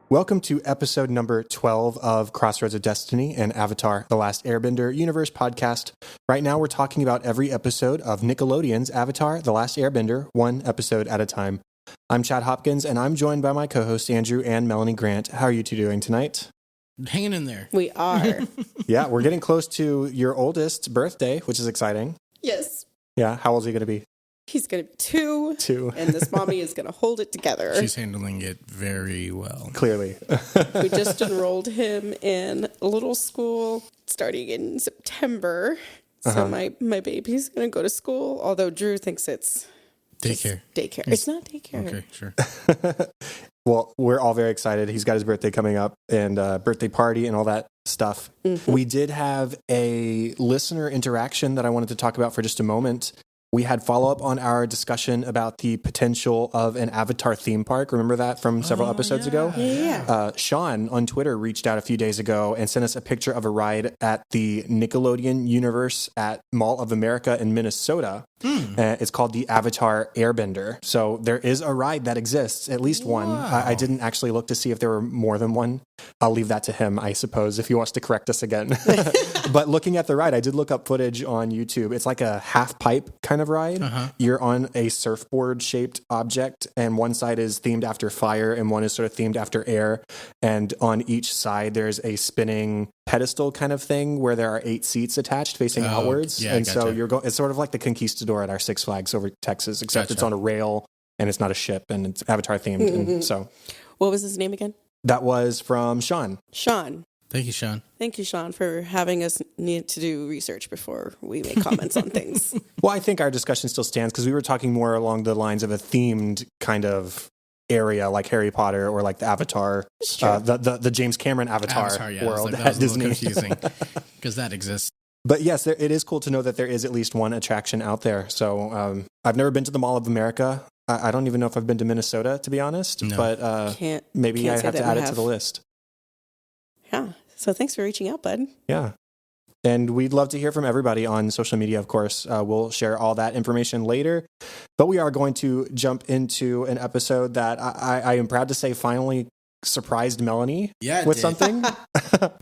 Welcome to episode number 12 of Crossroads of Destiny and Avatar: The Last Airbender Universe podcast. Right now we're talking about every episode of Nickelodeon's Avatar: The Last Airbender, one episode at a time. I'm Chad Hopkins, and I'm joined by my co-hosts Andrew and Melanie Grant. How are you two doing tonight? Hanging in there. We are. Yeah, we're getting close to your oldest birthday, which is exciting. Yes. Yeah, how old is he going to be? He's going to be two. Two. And this mommy is going to hold it together. She's handling it very well. Clearly. We just enrolled him in a little school starting in September. So my baby's going to go to school, although Drew thinks it's Daycare. Daycare. It's not daycare. Okay, sure. Well, we're all very excited. He's got his birthday coming up and birthday party and all that stuff. Mm-hmm. We did have a listener interaction that I wanted to talk about for just a moment. We had follow-up on our discussion about the potential of an Avatar theme park. Remember that from several episodes ago? Yeah. Sean on Twitter reached out a few days ago and sent us a picture of a ride at the Nickelodeon Universe at Mall of America in Minnesota. It's called the Avatar Airbender. So there is a ride that exists, at least one. I didn't actually look to see if there were more than one. I'll leave that to him, I suppose, if he wants to correct us again. But looking at the ride, I did look up footage on YouTube. It's like a half pipe kind of ride. You're on a surfboard shaped object, and one side is themed after fire and one is sort of themed after air. And on each side, there's a spinning pedestal kind of thing where there are 8 seats attached facing outwards. Yeah, and gotcha. so you're it's sort of like the Conquistador at our Six Flags over Texas, except it's on a rail and it's not a ship and it's Avatar themed. And so What was his name again? that was from Sean. Sean. Thank you, Sean. Thank you, Sean, for having us need to do research before we make comments on things. Well, I think our discussion still stands because we were talking more along the lines of a themed kind of area like Harry Potter or like the Avatar, the James Cameron Avatar world that at was Disney. A little confusing because that exists. But yes, it is cool to know that there is at least one attraction out there. So I've never been to the Mall of America. I don't even know if I've been to Minnesota, to be honest. No. But maybe I have to add it to the list. Yeah. So thanks for reaching out, bud. Yeah. And we'd love to hear from everybody on social media, of course. We'll share all that information later. But we are going to jump into an episode that I am proud to say finally surprised Melanie with something.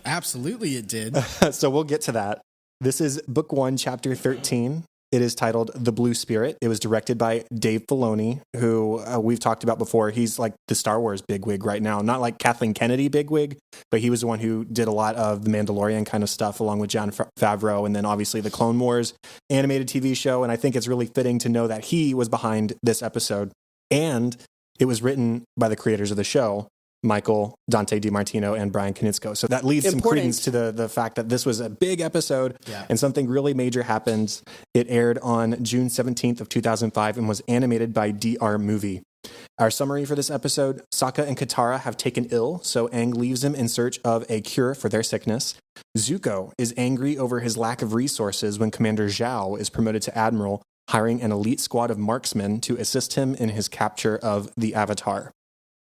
Absolutely it did. So we'll get to that. This is Book 1, Chapter 13. It is titled The Blue Spirit. It was directed by Dave Filoni, who we've talked about before. He's like the Star Wars bigwig right now. Not like Kathleen Kennedy bigwig, but he was the one who did a lot of the Mandalorian kind of stuff along with Jon Favreau, and then obviously the Clone Wars animated TV show. And I think it's really fitting to know that he was behind this episode. And it was written by the creators of the show, Michael Dante DiMartino and Brian Konietzko. So that leads some credence to the fact that this was a big episode and something really major happened. It aired on June 17th of 2005 and was animated by DR Movie. Our summary for this episode: Sokka and Katara have taken ill, so Aang leaves them in search of a cure for their sickness. Zuko is angry over his lack of resources when Commander Zhao is promoted to Admiral, hiring an elite squad of marksmen to assist him in his capture of the Avatar.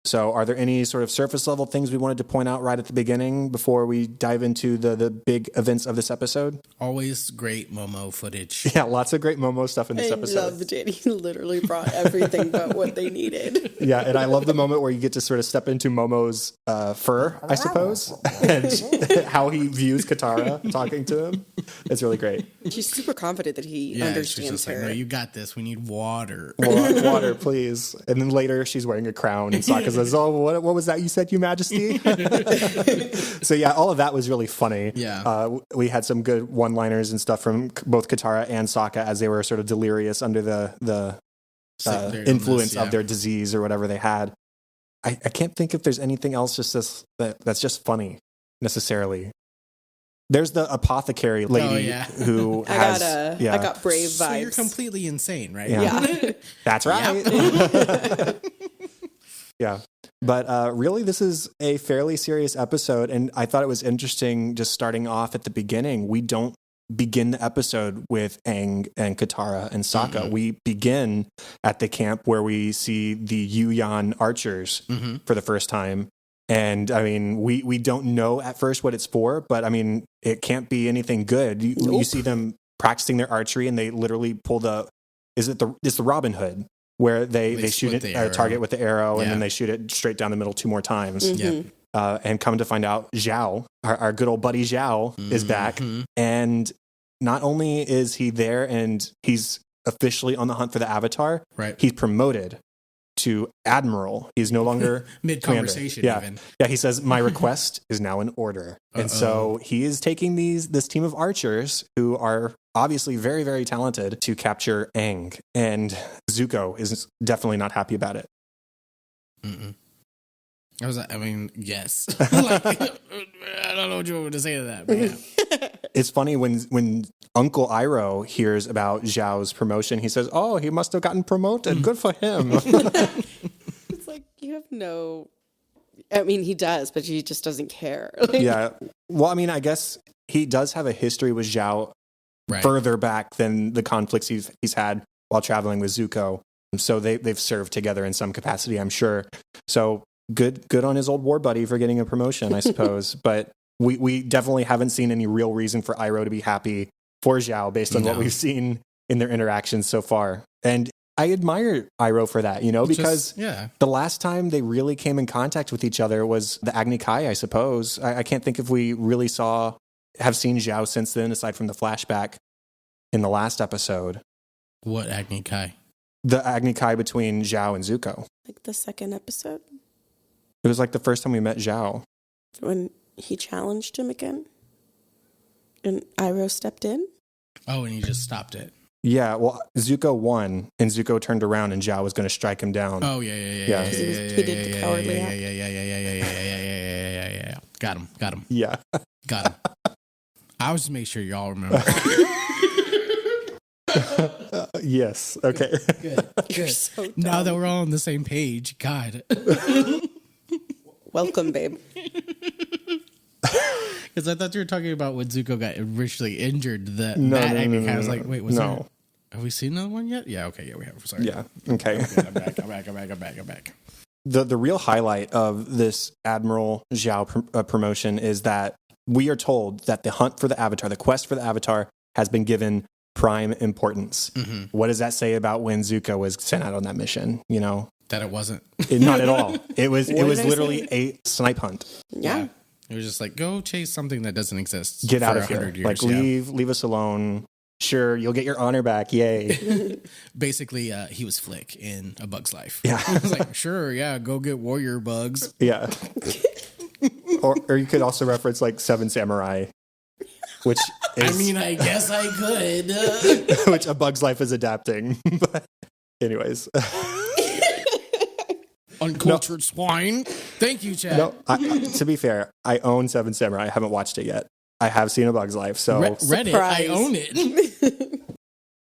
So are there any sort of surface level things we wanted to point out right at the beginning before we dive into the big events of this episode? Always great Momo footage. Yeah, lots of great Momo stuff in this episode. I loved it. He literally brought everything but what they needed. Yeah, and I love the moment where you get to sort of step into Momo's fur, I suppose, and how he views Katara talking to him. It's really great. She's super confident that he understands she's just her. like, no, you got this. We need water. Water, please. And then later she's wearing a crown and Sokka says, oh, what was that you said, Your Majesty? So yeah, all of that was really funny. Yeah. We had some good one-liners and stuff from both Katara and Sokka as they were sort of delirious under the influence of their disease or whatever they had. I can't think if there's anything else that's just funny necessarily. There's the apothecary lady who has... I got brave vibes. So you're completely insane, right? Yeah. That's right. Yeah. But really, this is a fairly serious episode, and I thought it was interesting just starting off at the beginning. We don't begin the episode with Aang and Katara and Sokka. Mm-hmm. We begin at the camp where we see the Yuyan archers for the first time. And I mean, we don't know at first what it's for, but I mean, it can't be anything good. You see them practicing their archery, and they literally pull it's the Robin Hood. where they shoot split it the a target with the arrow, and Yeah. then they shoot it straight down the middle 2 more times. Yeah. And come to find out, Zhao, our good old buddy Zhao, is back. And not only is he there and he's officially on the hunt for the Avatar, Right. he's promoted to Admiral. He's no longer Mid-conversation commander. even. Yeah, he says, my request is now in order. And so he is taking this team of archers who are obviously very, very talented to capture Aang. And Zuko is definitely not happy about it. Yes. Like, I don't know what you want me to say to that, but yeah. It's funny when Uncle Iroh hears about Zhao's promotion, he says, oh, he must have gotten promoted. Good for him. It's like, you have no... I mean, he does, but he just doesn't care. Like, Yeah. Well, I mean, I guess he does have a history with Zhao Right. further back than the conflicts he's had while traveling with Zuko. So they've served together in some capacity, I'm sure. So good on his old war buddy for getting a promotion, I suppose. But we definitely haven't seen any real reason for Iroh to be happy for Zhao based on what we've seen in their interactions so far. And I admire Iroh for that, because the last time they really came in contact with each other was the Agni Kai, I suppose. I can't think if we really have seen Zhao since then, aside from the flashback in the last episode. What Agni Kai? The Agni Kai between Zhao and Zuko. like the second episode It was like the first time we met Zhao. when he challenged him again and Iroh stepped in. Oh, and he just stopped it. Yeah, well, Zuko won, and Zuko turned around, and Zhao was going to strike him down. Oh, yeah. He did the cowardly act. Yeah. Got him. Yeah. Got him. I was just make sure y'all remember. Yes. Okay. Good. So dumb. Now that we're all on the same page, God. Welcome, babe. Because I thought you were talking about when Zuko got originally injured. No, I was like, wait, was no. there? Have we seen another one yet? Yeah, okay, yeah, we have. Sorry. Yeah. Okay. I'm back. The real highlight of this Admiral Zhao promotion is that we are told that the hunt for the Avatar, the quest for the Avatar, has been given prime importance. What does that say about when Zuko was sent out on that mission? That it wasn't. Not at all. It was What did I literally say? a snipe hunt. Yeah. It was just like, go chase something that doesn't exist. Get out for of here. 100 years, Like leave us alone. Sure, you'll get your honor back. Yay. Basically, he was Flick in A Bug's Life. Yeah. I was like, sure, yeah, go get warrior bugs. Yeah. or you could also reference like Seven Samurai, which is I guess I could. which A Bug's Life is adapting. But anyways. Uncultured swine. Thank you, Chad. No, to be fair, I own Seven Samurai. I haven't watched it yet. I have seen A Bug's Life. So Reddit, I own it.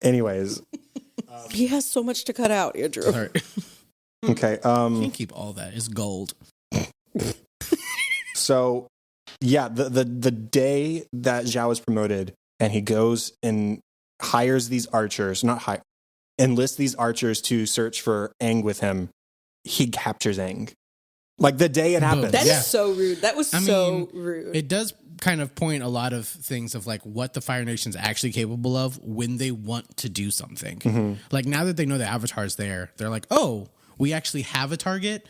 anyways. He has so much to cut out, Andrew. Sorry. Okay. Can't keep all that. It's gold. So yeah, the day that Zhao is promoted and he goes and hires these archers, enlists these archers to search for Aang with him, he captures Aang. Like the day it happened. That is so rude. That was so rude. It does kind of point a lot of things of like what the Fire Nation's actually capable of when they want to do something. Like now that they know the Avatar's there, they're like, oh, we actually have a target.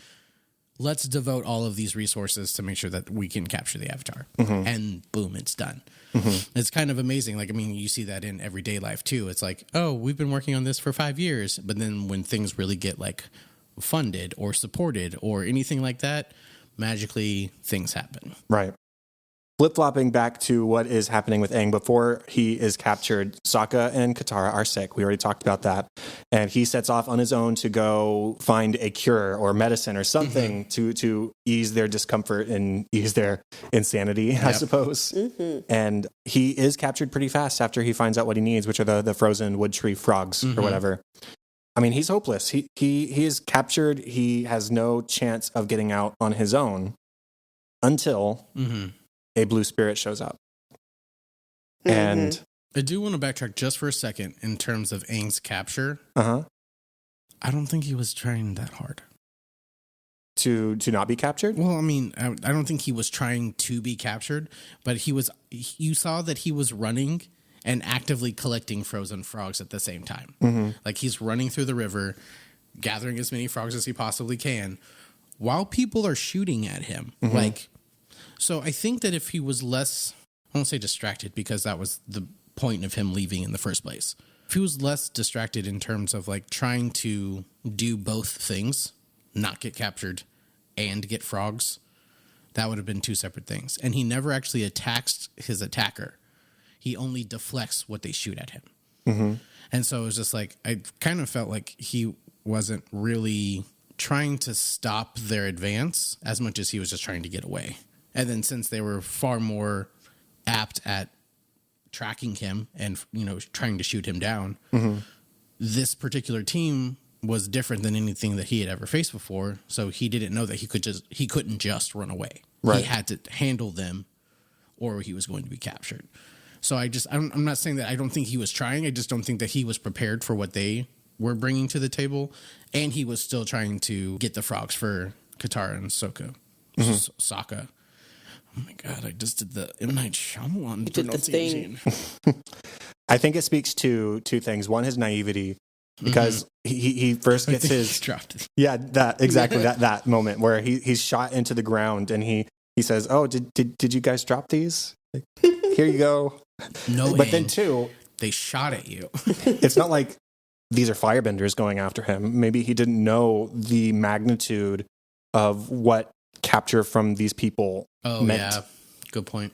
Let's devote all of these resources to make sure that we can capture the Avatar. And boom, it's done. It's kind of amazing. Like, I mean, you see that in everyday life too. It's like, oh, we've been working on this for 5 years. But then when things really get like funded or supported or anything like that, magically things happen. Right. Flip-flopping back to what is happening with Aang before he is captured, Sokka and Katara are sick. We already talked about that. And he sets off on his own to go find a cure or medicine or something to ease their discomfort and ease their insanity, I suppose. And he is captured pretty fast after he finds out what he needs, which are the frozen wood tree frogs or whatever. I mean, he's hopeless. He is captured. He has no chance of getting out on his own until a blue spirit shows up. And I do want to backtrack just for a second in terms of Aang's capture. I don't think he was trying that hard. To not be captured? Well, I mean, I don't think he was trying to be captured, but you saw that he was running and actively collecting frozen frogs at the same time. Like he's running through the river, gathering as many frogs as he possibly can while people are shooting at him. So I think that if he was less, I won't say distracted because that was the point of him leaving in the first place. If he was less distracted in terms of like trying to do both things, not get captured and get frogs, that would have been two separate things. And he never actually attacks his attacker. He only deflects what they shoot at him. Mm-hmm. And so it was just like, I kind of felt like he wasn't really trying to stop their advance as much as he was just trying to get away. And then since they were far more apt at tracking him and, trying to shoot him down, this particular team was different than anything that he had ever faced before. So he didn't know that he couldn't just run away. Right. He had to handle them or he was going to be captured. So I'm not saying that I don't think he was trying. I just don't think that he was prepared for what they were bringing to the table. And he was still trying to get the frogs for Katara and Sokka. Sokka. Oh my God, I just did the M. Night Shyamalan pronunciation. I think it speaks to two things. One, his naivety, because he first gets his... dropped it. Yeah, that moment where he's shot into the ground and he says, oh, did you guys drop these? Like, here you go. No, but then two... They shot at you. It's not like these are firebenders going after him. Maybe he didn't know the magnitude of what capture from these people meant. Yeah, good point.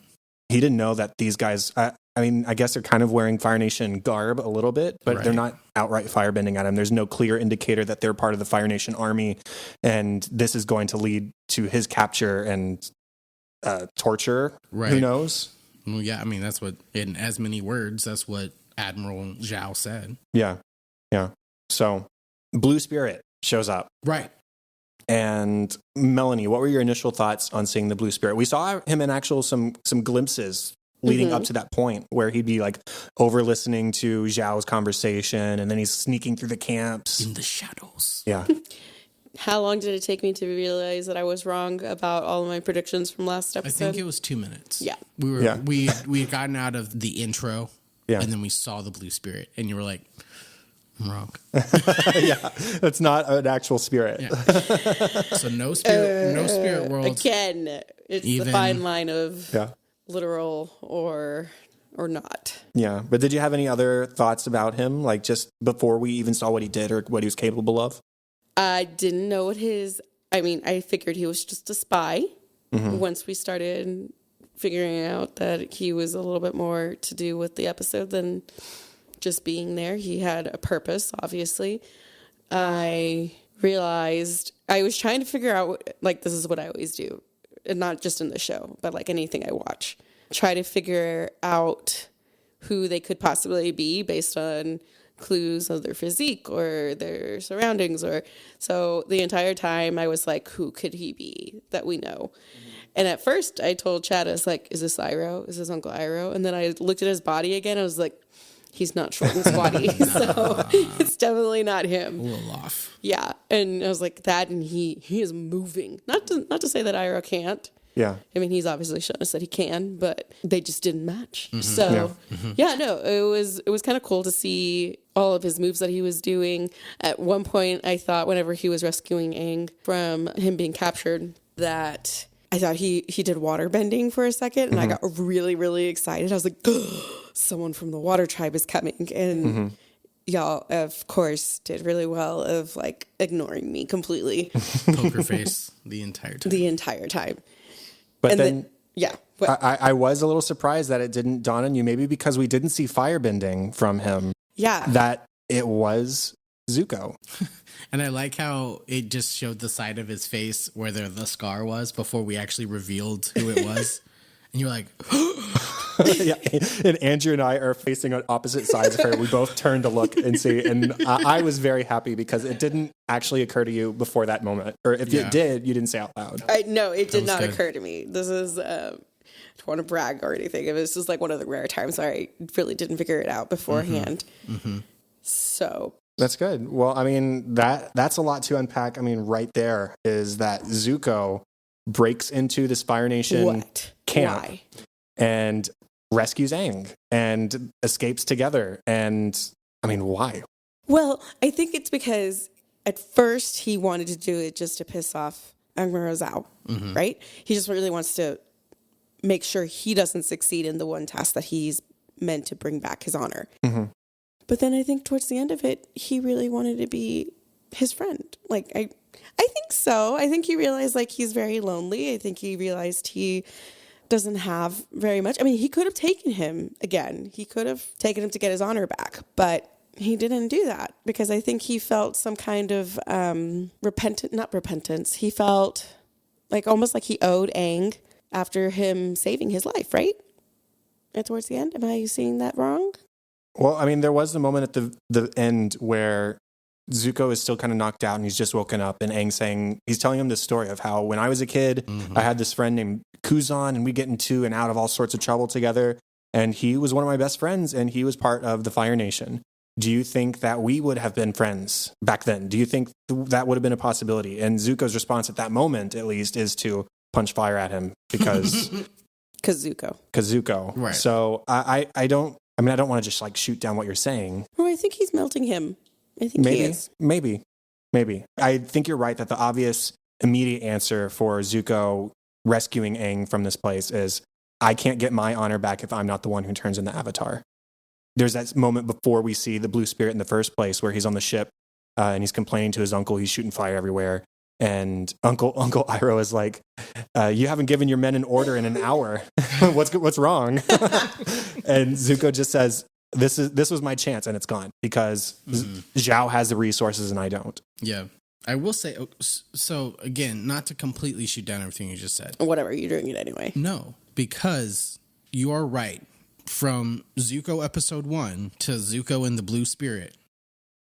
He didn't know that these guys, I guess they're kind of wearing Fire Nation garb a little bit, but they're not outright firebending at him. There's no clear indicator that they're part of the Fire Nation army, and this is going to lead to his capture and torture. Right. Who knows? Well, yeah, that's what, in as many words, that's what Admiral Zhao said. Yeah. So, Blue Spirit shows up. Right. And Melanie, what were your initial thoughts on seeing the Blue Spirit? We saw him in some glimpses leading up to that point where he'd be like over listening to Zhao's conversation, and then he's sneaking through the camps in the shadows. Yeah. How long did it take me to realize that I was wrong about all of my predictions from last episode? I think it was 2 minutes. Yeah. We had gotten out of the intro, and then we saw the Blue Spirit, and you were like, I'm wrong. Yeah, that's not an actual spirit. Yeah. So no spirit world. Again, it's the fine line of literal or not. Yeah, but did you have any other thoughts about him, like just before we even saw what he did or what he was capable of? I didn't know what I figured he was just a spy. Once we started figuring out that he was a little bit more to do with the episode than just being there. He had a purpose, obviously. I realized I was trying to figure out, like, this is what I always do, and not just in the show, but like anything I watch. Try to figure out who they could possibly be based on clues of their physique or their surroundings. So the entire time I was like, who could he be that we know? And at first I told Chad, I was like, is this Iroh? Is this Uncle Iroh? And then I looked at his body again. I was like, he's not short and squatty, so it's definitely not him. A little off. Yeah, and I was like that, and he is moving. Not to say that Iroh can't. Yeah. He's obviously shown us that he can, but they just didn't match. So, it was kind of cool to see all of his moves that he was doing. At one point, I thought whenever he was rescuing Aang from him being captured, that I thought he did water bending for a second, and I got really, really excited. I was like, someone from the water tribe is coming. And y'all, of course, did really well of like ignoring me completely. Poker face the entire time. But and then I I was a little surprised that it didn't dawn on you, maybe because we didn't see firebending from him. Yeah. That it was Zuko. And I like how it just showed the side of his face where the scar was before we actually revealed who it was. And you're like, yeah. And Andrew and I are facing on opposite sides of her. We both turned to look and see. And I was very happy because it didn't actually occur to you before that moment. Or if it did, you didn't say out loud. No, it did not occur to me. This is, I don't want to brag or anything. It was just like one of the rare times where I really didn't figure it out beforehand. So. That's good. Well, that's a lot to unpack. Right there is that Zuko breaks into this Fire Nation camp. Why? And rescues Aang and escapes together. And why? Well, I think it's because at first he wanted to do it just to piss off Angmar Zhao, right? He just really wants to make sure he doesn't succeed in the one task that he's meant to bring back his honor. But then I think towards the end of it, he really wanted to be his friend. Like, I think so. I think he realized, like, he's very lonely. I think he realized he doesn't have very much. I mean, he could have taken him again. He could have taken him to get his honor back, but he didn't do that because I think he felt some kind of not repentance. He felt like almost like he owed Aang after him saving his life, right? And towards the end, am I seeing that wrong? Well, I mean, there was the moment at the end where Zuko is still kind of knocked out and he's just woken up, and Aang he's telling him this story of how when I was a kid, I had this friend named Kuzan, and we get into and out of all sorts of trouble together, and he was one of my best friends, and he was part of the Fire Nation. Do you think that we would have been friends back then? Do you think that would have been a possibility? And Zuko's response at that moment, at least, is to punch fire at him because Zuko. Right. So I don't want to just like shoot down what you're saying. Well, I think he's melting him. I think he is. Maybe. I think you're right that the obvious immediate answer for Zuko rescuing Aang from this place is, I can't get my honor back if I'm not the one who turns in the Avatar. There's that moment before we see the Blue Spirit in the first place where he's on the ship and he's complaining to his uncle. He's shooting fire everywhere. And Uncle Iroh is like, you haven't given your men an order in an hour. What's wrong? And Zuko just says, this was my chance and it's gone because Zhao has the resources and I don't. Yeah. I will say, so again, not to completely shoot down everything you just said. Whatever, you're doing it anyway. No, because you are right. From Zuko episode 1 to Zuko and the Blue Spirit,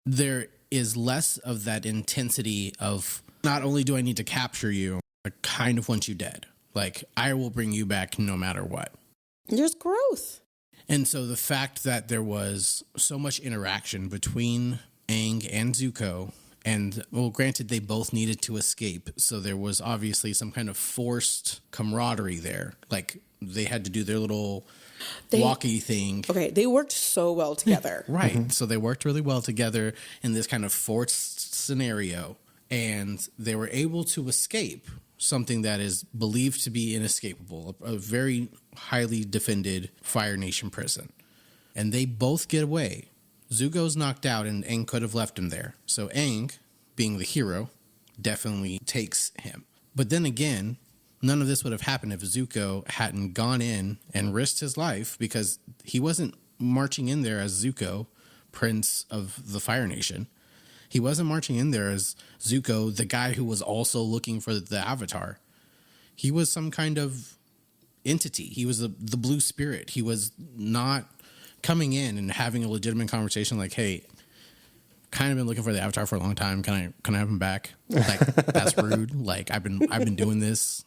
there is less of that intensity of, not only do I need to capture you, I kind of want you dead. Like, I will bring you back no matter what. There's growth. And so the fact that there was so much interaction between Aang and Zuko, and, well, granted, they both needed to escape, so there was obviously some kind of forced camaraderie there. Like, they had to do their little walkie thing. Okay, they worked so well together. Right. Mm-hmm. So they worked really well together in this kind of forced scenario, and they were able to escape something that is believed to be inescapable, a very highly defended Fire Nation prison. And they both get away. Zuko's knocked out, and Aang could have left him there. So Aang, being the hero, definitely takes him. But then again, none of this would have happened if Zuko hadn't gone in and risked his life, because he wasn't marching in there as Zuko, Prince of the Fire Nation. He wasn't marching in there as Zuko, the guy who was also looking for the Avatar. He was some kind of entity. He was the Blue Spirit. He was not coming in and having a legitimate conversation like, hey, kind of been looking for the Avatar for a long time. Can I have him back? Like, that's rude. Like, I've been doing this.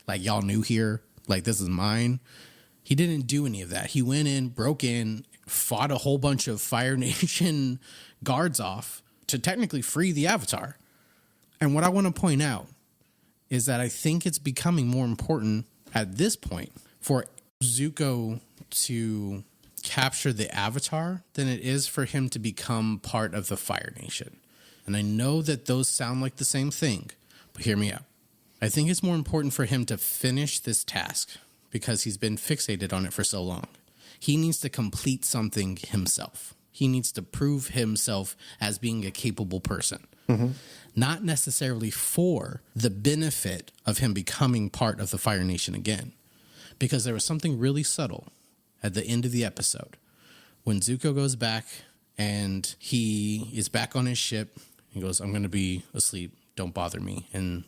Like, y'all new here. Like, this is mine. He didn't do any of that. He went in, broke in, fought a whole bunch of Fire Nation guards off to technically free the Avatar. And what I want to point out is that I think it's becoming more important at this point for Zuko to capture the Avatar than it is for him to become part of the Fire Nation. And I know that those sound like the same thing, but hear me out. I think it's more important for him to finish this task because he's been fixated on it for so long. He needs to complete something himself. He needs to prove himself as being a capable person. Mm-hmm. Not necessarily for the benefit of him becoming part of the Fire Nation again. Because there was something really subtle at the end of the episode when Zuko goes back and he is back on his ship. He goes, I'm going to be asleep. Don't bother me. And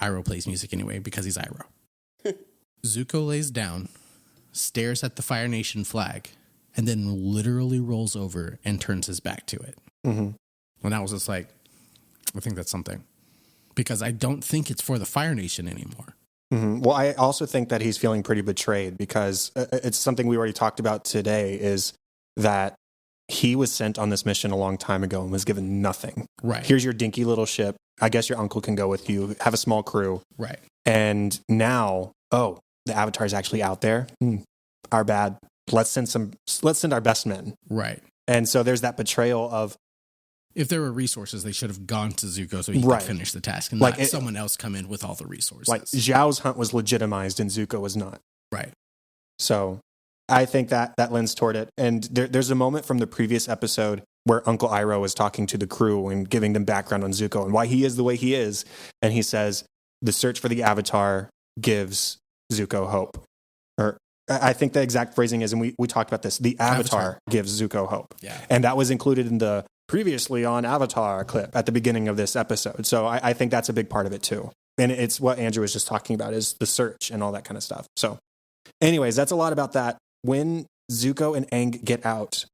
Iroh plays music anyway because he's Iroh. Zuko lays down, stares at the Fire Nation flag, and then literally rolls over and turns his back to it. Mm-hmm. And I was just like, I think that's something. Because I don't think it's for the Fire Nation anymore. Mm-hmm. Well, I also think that he's feeling pretty betrayed because it's something we already talked about today is that he was sent on this mission a long time ago and was given nothing. Right. Here's your dinky little ship. I guess your uncle can go with you. Have a small crew. Right. And now, the Avatar's actually out there. Our bad. Let's send our best men. Right. And so there's that betrayal of if there were resources, they should have gone to Zuko so he Right. could finish the task and Like not someone else come in with all the resources. Like Zhao's hunt was legitimized and Zuko was not. Right. So I think that lends toward it. And there's a moment from the previous episode where Uncle Iroh was talking to the crew and giving them background on Zuko and why he is the way he is. And he says, the search for the Avatar gives Zuko hope. Or I think the exact phrasing is, and we talked about this, the Avatar gives Zuko hope. Yeah. And that was included in the previously on Avatar clip at the beginning of this episode. So I think that's a big part of it too. And it's what Andrew was just talking about, is the search and all that kind of stuff. So anyways, that's a lot about that. When Zuko and Aang get out,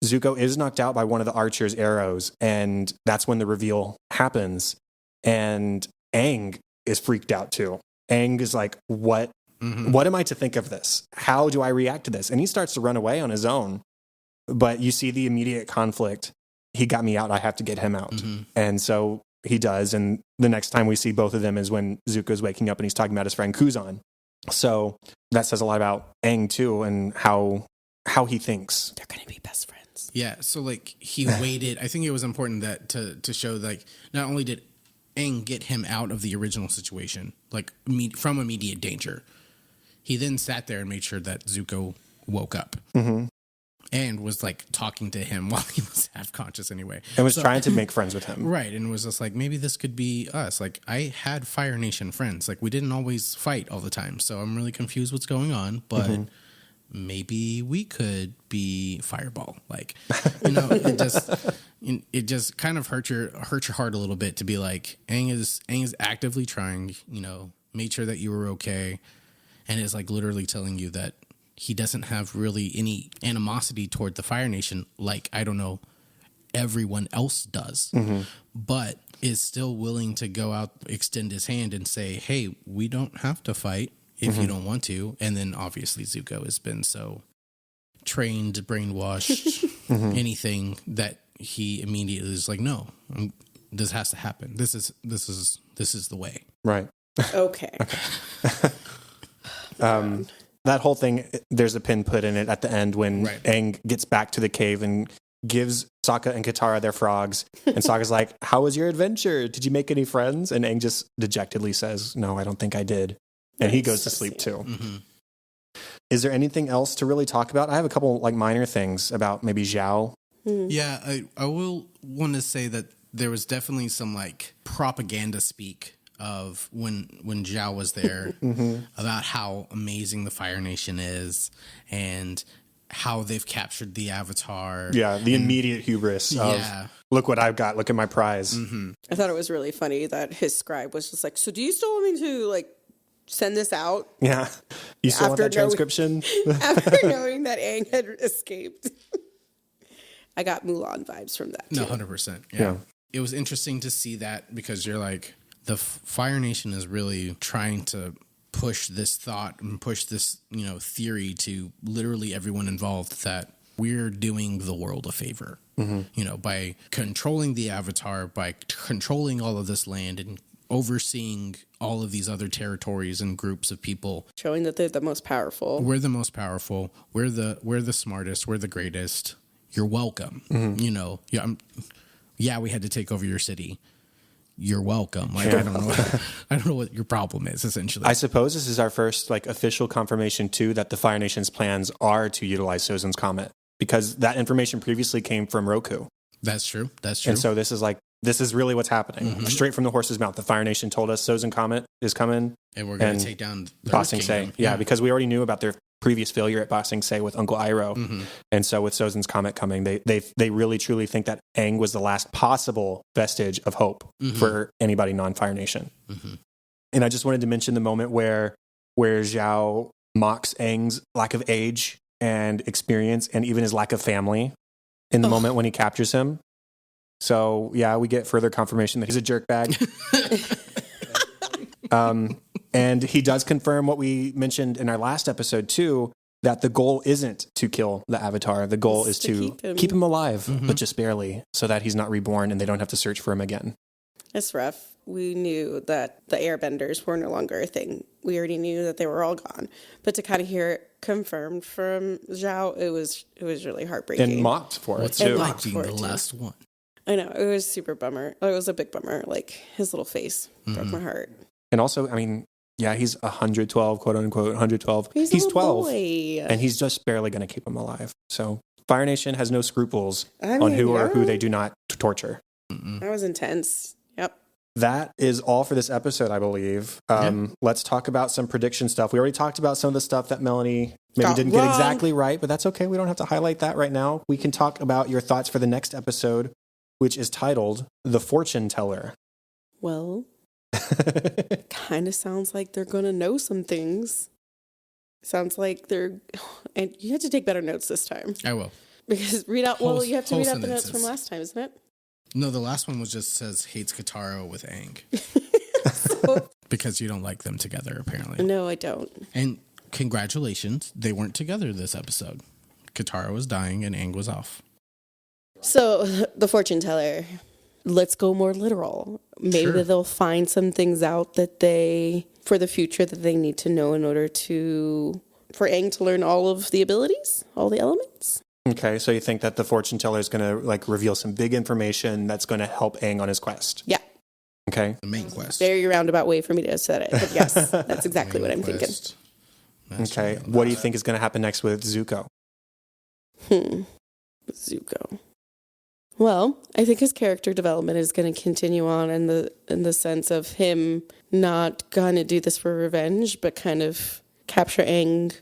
Zuko is knocked out by one of the archer's arrows, and that's when the reveal happens. And Aang is freaked out too. Aang is like, what? Mm-hmm. What am I to think of this? How do I react to this? And he starts to run away on his own. But you see the immediate conflict. He got me out. I have to get him out. Mm-hmm. And so he does. And the next time we see both of them is when Zuko's waking up and he's talking about his friend Kuzan. So that says a lot about Aang too, and how he thinks. They're going to be best friends. Yeah. So like he waited. I think it was important that to show like not only did Aang get him out of the original situation, like from immediate danger, he then sat there and made sure that Zuko woke up. Mm-hmm. And was like talking to him while he was half conscious anyway. And was trying to make friends with him. Right. And was just like, maybe this could be us. Like, I had Fire Nation friends. Like, we didn't always fight all the time. So I'm really confused what's going on. But maybe we could be Fireball. Like, it just kind of hurt your heart a little bit to be like, Aang is actively trying, made sure that you were okay. And is like literally telling you that he doesn't have really any animosity toward the Fire Nation, like, I don't know, everyone else does, but is still willing to go out, extend his hand and say, hey, we don't have to fight if you don't want to. And then obviously Zuko has been so trained, brainwashed, anything that he immediately is like, no, this has to happen. This is the way. Right. Okay. That whole thing, there's a pin put in it at the end when Aang gets back to the cave and gives Sokka and Katara their frogs. And Sokka's like, how was your adventure? Did you make any friends? And Aang just dejectedly says, no, I don't think I did. And he goes to sleep too. Mm-hmm. Is there anything else to really talk about? I have a couple like minor things about maybe Zhao. Yeah, I will want to say that there was definitely some like propaganda speak of when Zhao was there about how amazing the Fire Nation is and how they've captured the Avatar. Yeah, the immediate hubris of, look what I've got, look at my prize. I thought it was really funny that his scribe was just like, so do you still want me to like send this out? Yeah. You still want that transcription? After knowing that Aang had escaped. I got Mulan vibes from that too. No, 100%. Yeah. It was interesting to see that because you're like, the Fire Nation is really trying to push this thought and push this, theory to literally everyone involved that we're doing the world a favor, by controlling the Avatar, by controlling all of this land and overseeing all of these other territories and groups of people. Showing that they're the most powerful. We're the most powerful. We're the smartest. We're the greatest. You're welcome. We had to take over your city. You're welcome. Like, I don't know what your problem is, essentially. I suppose this is our first like official confirmation too that the Fire Nation's plans are to utilize Sozin's comet, because that information previously came from Roku. That's true. And so this is really what's happening. Straight from the horse's mouth. The Fire Nation told us Sozin Comet is coming. And we're going to take down the Ba Sing Se. Yeah, because we already knew about their previous failure at Ba Sing Se with Uncle Iroh. And so with Sozin's Comet coming, they really truly think that Aang was the last possible vestige of hope for anybody non-Fire Nation. And I just wanted to mention the moment where Zhao mocks Aang's lack of age and experience and even his lack of family in the moment when he captures him. So yeah, we get further confirmation that he's a jerkbag. And he does confirm what we mentioned in our last episode too, that the goal isn't to kill the Avatar. The goal is to keep him alive, but just barely, so that he's not reborn and they don't have to search for him again. It's rough. We knew that the Airbenders were no longer a thing. We already knew that they were all gone. But to kind of hear it confirmed from Zhao, it was really heartbreaking. And mocked for it too. What's like being the last one? I know. It was super bummer. It was a big bummer. Like, his little face broke my heart. And also, I mean, yeah, he's 112, quote unquote, 112. He's a 12. boy. And he's just barely going to keep him alive. So Fire Nation has no scruples I on mean, who or yeah. who they do not torture. That was intense. Yep. That is all for this episode, I believe. Let's talk about some prediction stuff. We already talked about some of the stuff that Melanie maybe didn't get exactly right, but that's okay. We don't have to highlight that right now. We can talk about your thoughts for the next episode, which is titled The Fortune Teller. Well, kind of sounds like they're going to know some things. Sounds like they're... And you have to take better notes this time. I will. Because you have to read out the notes sentences. from last time, isn't it? No, the last one was just says hates Katara with Aang. Because you don't like them together, apparently. No, I don't. And congratulations, they weren't together this episode. Katara was dying and Aang was off. So, the fortune teller. Let's go more literal. Maybe they'll find some things out that for the future that they need to know in order for Aang to learn all of the abilities, all the elements. Okay, so you think that the fortune teller is going to like reveal some big information that's going to help Aang on his quest? Yeah. Okay. The main quest. Very roundabout way for me to have said it, but yes, that's exactly what I'm thinking. Okay, what do you think is going to happen next with Zuko? Zuko. Well, I think his character development is going to continue on in the sense of him not going to do this for revenge, but kind of capture Aang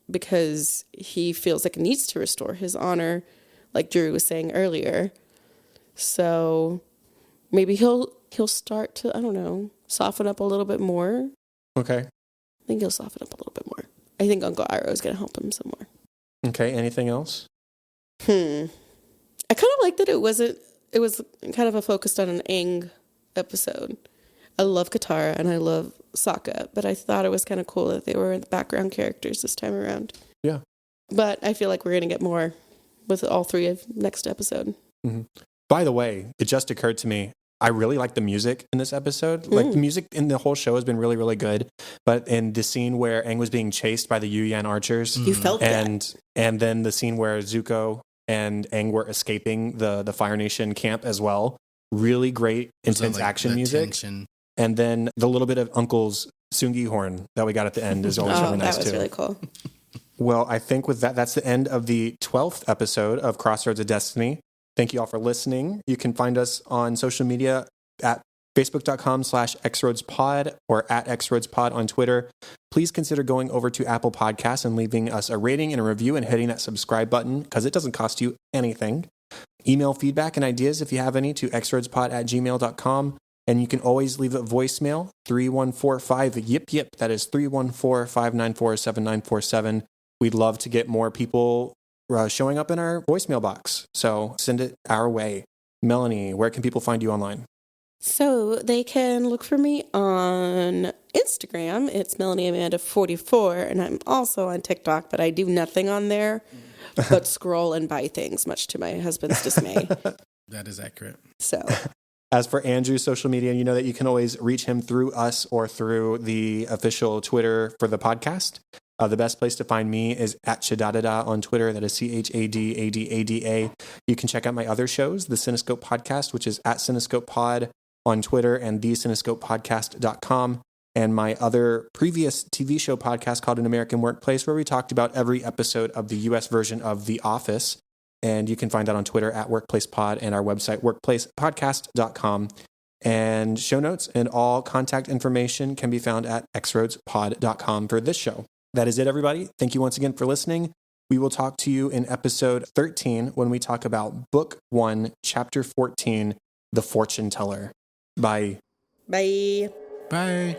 because he feels like he needs to restore his honor, like Drew was saying earlier. So maybe he'll start to, I don't know, soften up a little bit more. Okay. I think he'll soften up a little bit more. I think Uncle Iroh is going to help him some more. Okay, anything else? I kind of like that it was kind of a focused on an Aang episode. I love Katara and I love Sokka, but I thought it was kind of cool that they were the background characters this time around. Yeah. But I feel like we're going to get more with all three of next episode. Mm-hmm. By the way, it just occurred to me, I really like the music in this episode. Like the music in the whole show has been really, really good. But in the scene where Aang was being chased by the Yu Yan archers, you felt that. And then the scene where Zuko and Aang were escaping the Fire Nation camp as well. Really great, intense action music. Tension. And then the little bit of Uncle's Sungi horn that we got at the end is always really nice too. That was really cool. Well, I think with that's the end of the 12th episode of Crossroads of Destiny. Thank you all for listening. You can find us on social media at facebook.com/xroadspod or at xroadspod on Twitter. Please consider going over to Apple Podcasts and leaving us a rating and a review and hitting that subscribe button because it doesn't cost you anything. Email feedback and ideas if you have any to xroadspod@gmail.com. And you can always leave a voicemail, 3145-YIP-YIP. That is 314-594-7947. We'd love to get more people showing up in our voicemail box. So send it our way. Melanie, where can people find you online? So they can look for me on Instagram. It's MelanieAmanda44. And I'm also on TikTok, but I do nothing on there but scroll and buy things, much to my husband's dismay. That is accurate. So... As for Andrew's social media, you know that you can always reach him through us or through the official Twitter for the podcast. The best place to find me is at Chadadada on Twitter. That is CHADADADA. You can check out my other shows, the Cinescope Podcast, which is at Cinescope Pod on Twitter and thecinescopepodcast.com. And my other previous TV show podcast called An American Workplace, where we talked about every episode of the U.S. version of The Office. And you can find that on Twitter at WorkplacePod and our website, workplacepodcast.com. And show notes and all contact information can be found at xroadspod.com for this show. That is it, everybody. Thank you once again for listening. We will talk to you in episode 13 when we talk about Book 1, Chapter 14, The Fortune Teller. Bye. Bye. Bye.